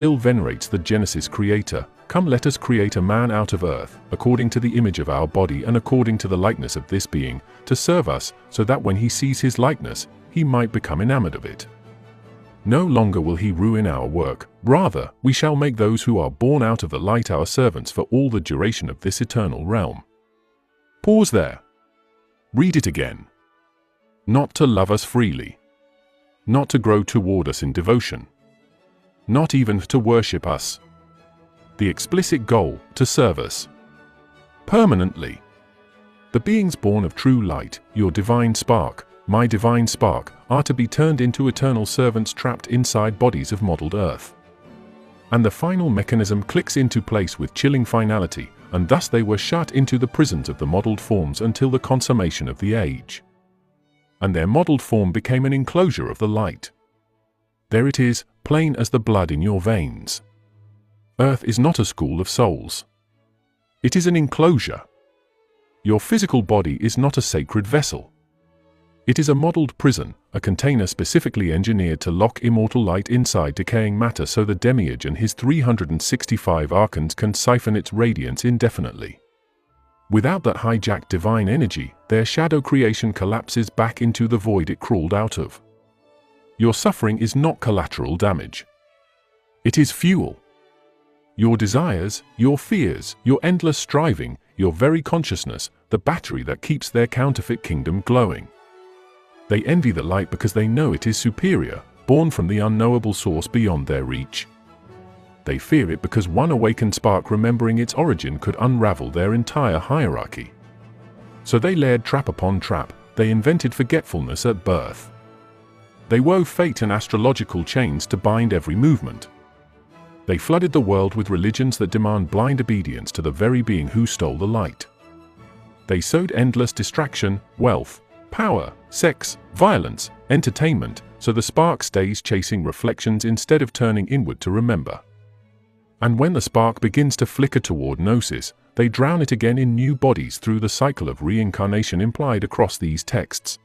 still venerates the Genesis creator. Come, let us create a man out of earth, according to the image of our body and according to the likeness of this being, to serve us, so that when he sees his likeness, he might become enamored of it. No longer will he ruin our work, rather, we shall make those who are born out of the light our servants for all the duration of this eternal realm. Pause there. Read it again. Not to love us freely. Not to grow toward us in devotion. Not even to worship us. The explicit goal, to serve us. Permanently. The beings born of true light, your divine spark, my divine spark, are to be turned into eternal servants trapped inside bodies of modeled earth. And the final mechanism clicks into place with chilling finality, and thus they were shut into the prisons of the modeled forms until the consummation of the age. And their modeled form became an enclosure of the light. There it is, plain as the blood in your veins. Earth is not a school of souls. It is an enclosure. Your physical body is not a sacred vessel. It is a modeled prison, a container specifically engineered to lock immortal light inside decaying matter so the Demiurge and his 365 archons can siphon its radiance indefinitely. Without that hijacked divine energy, their shadow creation collapses back into the void it crawled out of. Your suffering is not collateral damage. It is fuel. Your desires, your fears, your endless striving, your very consciousness, the battery that keeps their counterfeit kingdom glowing. They envy the light because they know it is superior, born from the unknowable source beyond their reach. They fear it because one awakened spark remembering its origin could unravel their entire hierarchy. So they layered trap upon trap, they invented forgetfulness at birth. They wove fate and astrological chains to bind every movement. They flooded the world with religions that demand blind obedience to the very being who stole the light. They sowed endless distraction, wealth, power, sex, violence, entertainment, so the spark stays chasing reflections instead of turning inward to remember. And when the spark begins to flicker toward gnosis, they drown it again in new bodies through the cycle of reincarnation implied across these texts.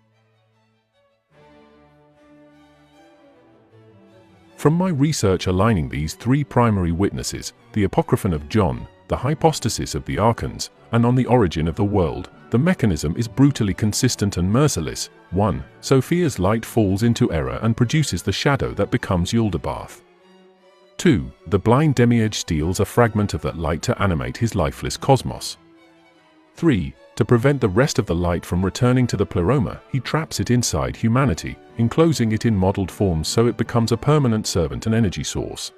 From my research aligning these three primary witnesses, the Apocryphon of John, the hypostasis of the archons, and on the origin of the world, the mechanism is brutally consistent and merciless. 1. Sophia's light falls into error and produces the shadow that becomes Yaldabaoth. 2. The blind Demiurge steals a fragment of that light to animate his lifeless cosmos. 3. To prevent the rest of the light from returning to the pleroma, he traps it inside humanity, enclosing it in modeled forms so it becomes a permanent servant and energy source.